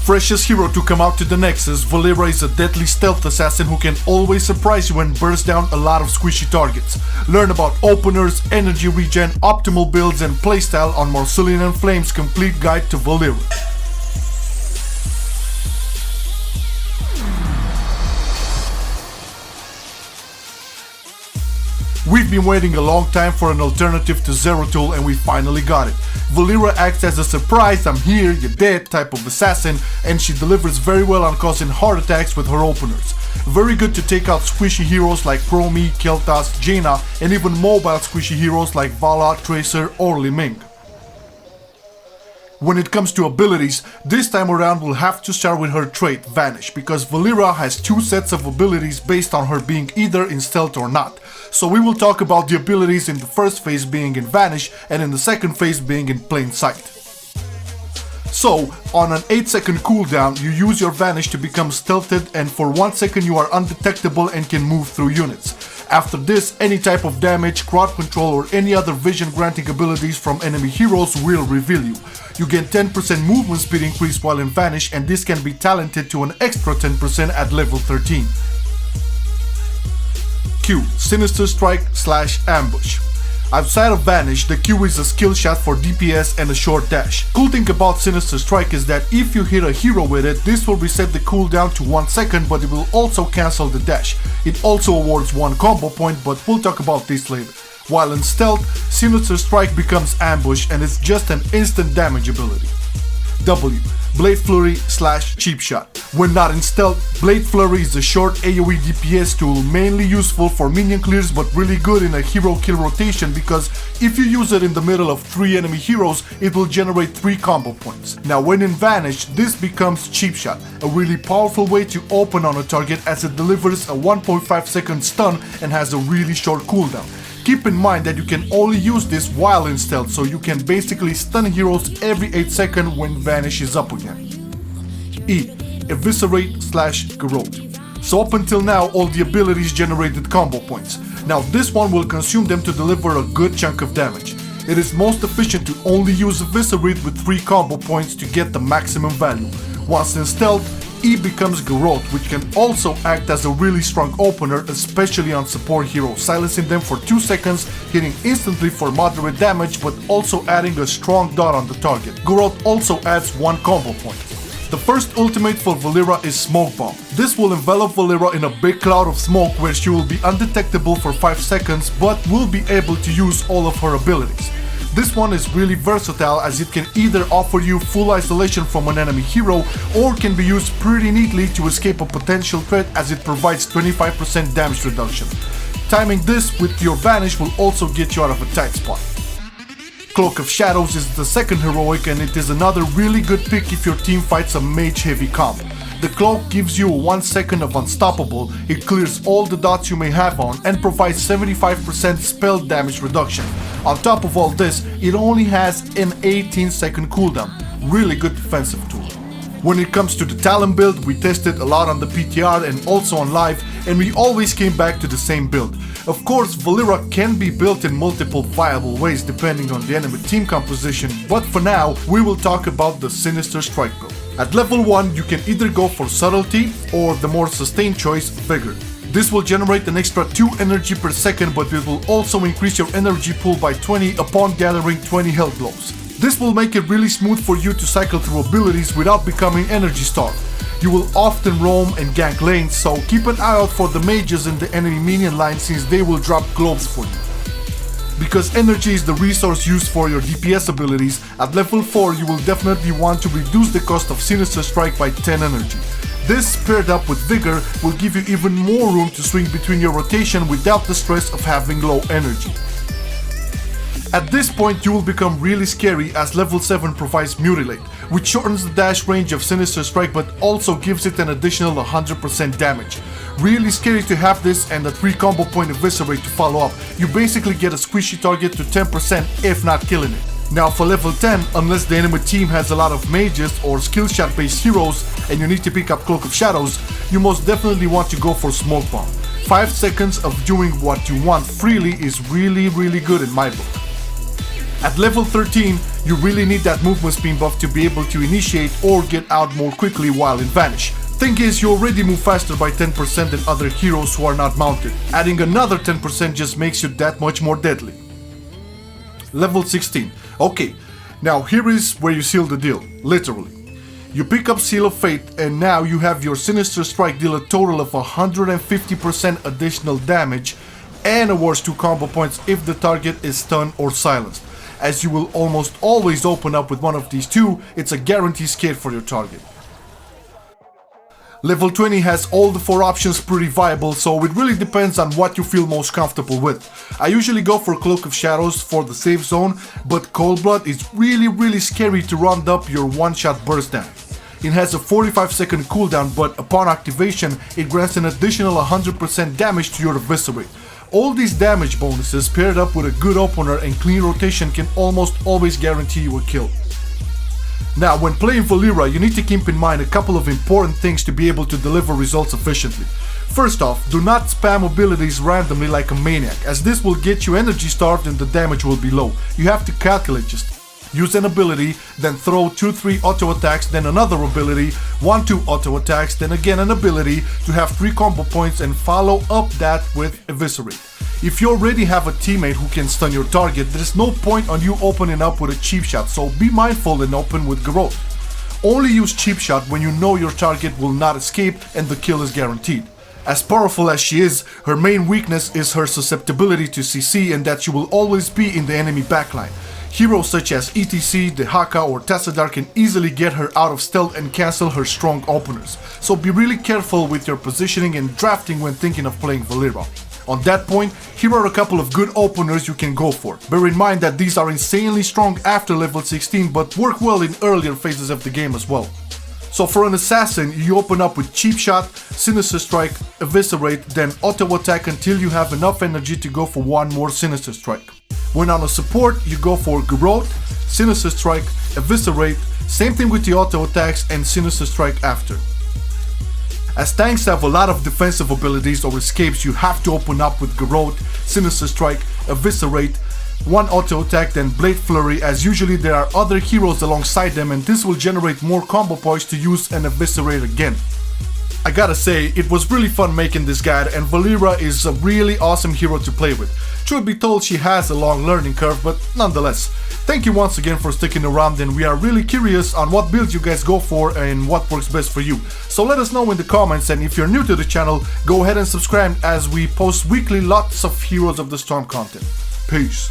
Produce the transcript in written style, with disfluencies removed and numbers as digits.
Freshest hero to come out to the Nexus, Valera is a deadly stealth assassin who can always surprise you and burst down a lot of squishy targets. Learn about openers, energy regen, optimal builds and playstyle on Marcelian&Flame's complete guide to Valera. We've been waiting a long time for an alternative to Zeratul and we finally got it. Valera acts as a surprise, I'm here, you're dead type of assassin, and she delivers very well on causing heart attacks with her openers. Very good to take out squishy heroes like Promi, Kel'Thas, Jaina, and even mobile squishy heroes like Vala, Tracer or Li Ming. When it comes to abilities, this time around we'll have to start with her trait, Vanish, because Valera has two sets of abilities based on her being either in stealth or not. So we will talk about the abilities in the first phase being in Vanish and in the second phase being in Plain Sight. So, on an 8-second cooldown, you use your Vanish to become stealthed and for 1 second you are undetectable and can move through units. After this, any type of damage, crowd control or any other vision granting abilities from enemy heroes will reveal you. You get 10% movement speed increase while in Vanish and this can be talented to an extra 10% at level 13. Q. Sinister Strike / Ambush. Outside of Vanish, the Q is a skill shot for DPS and a short dash. Cool thing about Sinister Strike is that if you hit a hero with it, this will reset the cooldown to 1 second, but it will also cancel the dash. It also awards 1 combo point, but we'll talk about this later. While in Stealth, Sinister Strike becomes Ambush and it's just an instant damage ability. W. Blade Flurry / Cheap Shot. When not in Stealth, Blade Flurry is a short AoE DPS tool mainly useful for minion clears but really good in a hero kill rotation because if you use it in the middle of 3 enemy heroes, it will generate 3 combo points. Now when in Vanish, this becomes Cheap Shot, a really powerful way to open on a target as it delivers a 1.5 second stun and has a really short cooldown. Keep in mind that you can only use this while in stealth, so you can basically stun heroes every 8 seconds when Vanish is up again. E. Eviscerate / Corrode. So up until now, all the abilities generated combo points. Now this one will consume them to deliver a good chunk of damage. It is most efficient to only use Eviscerate with 3 combo points to get the maximum value. Once in stealth, E becomes Garrote, which can also act as a really strong opener, especially on support heroes, silencing them for 2 seconds, hitting instantly for moderate damage, but also adding a strong dot on the target. Garrote also adds 1 combo point. The first ultimate for Valera is Smoke Bomb. This will envelop Valera in a big cloud of smoke where she will be undetectable for 5 seconds, but will be able to use all of her abilities. This one is really versatile as it can either offer you full isolation from an enemy hero or can be used pretty neatly to escape a potential threat as it provides 25% damage reduction. Timing this with your Vanish will also get you out of a tight spot. Cloak of Shadows is the second heroic and it is another really good pick if your team fights a mage heavy comp. The cloak gives you 1 second of unstoppable, it clears all the dots you may have on and provides 75% spell damage reduction. On top of all this, it only has an 18-second cooldown, really good defensive tool. When it comes to the talent build, we tested a lot on the PTR and also on live, and we always came back to the same build. Of course, Valera can be built in multiple viable ways depending on the enemy team composition, but for now, we will talk about the Sinister Strike build. At level 1, you can either go for Subtlety or the more sustained choice, Vigor. This will generate an extra 2 energy per second, but it will also increase your energy pool by 20 upon gathering 20 health globes. This will make it really smooth for you to cycle through abilities without becoming energy starved. You will often roam and gank lanes, so keep an eye out for the mages in the enemy minion line since they will drop globes for you. Because energy is the resource used for your DPS abilities, at level 4 you will definitely want to reduce the cost of Sinister Strike by 10 energy. This paired up with Vigor will give you even more room to swing between your rotation without the stress of having low energy. At this point you will become really scary as level 7 provides Mutilate, which shortens the dash range of Sinister Strike but also gives it an additional 100% damage. Really scary to have this and a 3 combo point Eviscerate to follow up. You basically get a squishy target to 10% if not killing it. Now for level 10, unless the enemy team has a lot of mages or skill shot based heroes and you need to pick up Cloak of Shadows, you most definitely want to go for Smoke Bomb. 5 seconds of doing what you want freely is really good in my book. At level 13, you really need that movement speed buff to be able to initiate or get out more quickly while in Vanish. Thing is, you already move faster by 10% than other heroes who are not mounted. Adding another 10% just makes you that much more deadly. Level 16. Okay, now here is where you seal the deal, literally. You pick up Seal of Fate and now you have your Sinister Strike deal a total of 150% additional damage and awards 2 combo points if the target is stunned or silenced. As you will almost always open up with one of these two, it's a guaranteed scale for your target. Level 20 has all the 4 options pretty viable, so it really depends on what you feel most comfortable with. I usually go for Cloak of Shadows for the safe zone, but Cold Blood is really scary to round up your one-shot burst damage. It has a 45-second cooldown, but upon activation, it grants an additional 100% damage to your Eviscerate. All these damage bonuses paired up with a good opener and clean rotation can almost always guarantee you a kill. Now, when playing Valera, you need to keep in mind a couple of important things to be able to deliver results efficiently. First off, do not spam abilities randomly like a maniac, as this will get you energy starved and the damage will be low. You have to calculate just. Use an ability, then throw 2-3 auto attacks, then another ability, 1-2 auto attacks, then again an ability to have 3 combo points and follow up that with Eviscerate. If you already have a teammate who can stun your target, there is no point on you opening up with a cheap shot, so be mindful and open with growth. Only use cheap shot when you know your target will not escape and the kill is guaranteed. As powerful as she is, her main weakness is her susceptibility to CC and that she will always be in the enemy backline. Heroes such as ETC, Dehaka or Tassadar can easily get her out of stealth and cancel her strong openers, so be really careful with your positioning and drafting when thinking of playing Valera. On that point, here are a couple of good openers you can go for. Bear in mind that these are insanely strong after level 16 but work well in earlier phases of the game as well. So for an assassin, you open up with Cheap Shot, Sinister Strike, Eviscerate, then Auto Attack until you have enough energy to go for one more Sinister Strike. When on a support, you go for Growth, Sinister Strike, Eviscerate, same thing with the Auto Attacks and Sinister Strike after. As tanks have a lot of defensive abilities or escapes, you have to open up with Growth, Sinister Strike, Eviscerate, one auto attack, then Blade Flurry, as usually there are other heroes alongside them and this will generate more combo points to use and Eviscerate again. I gotta say, it was really fun making this guide and Valera is a really awesome hero to play with. Truth be told, she has a long learning curve, but nonetheless. Thank you once again for sticking around and we are really curious on what builds you guys go for and what works best for you. So let us know in the comments, and if you're new to the channel, go ahead and subscribe as we post weekly lots of Heroes of the Storm content. Peace.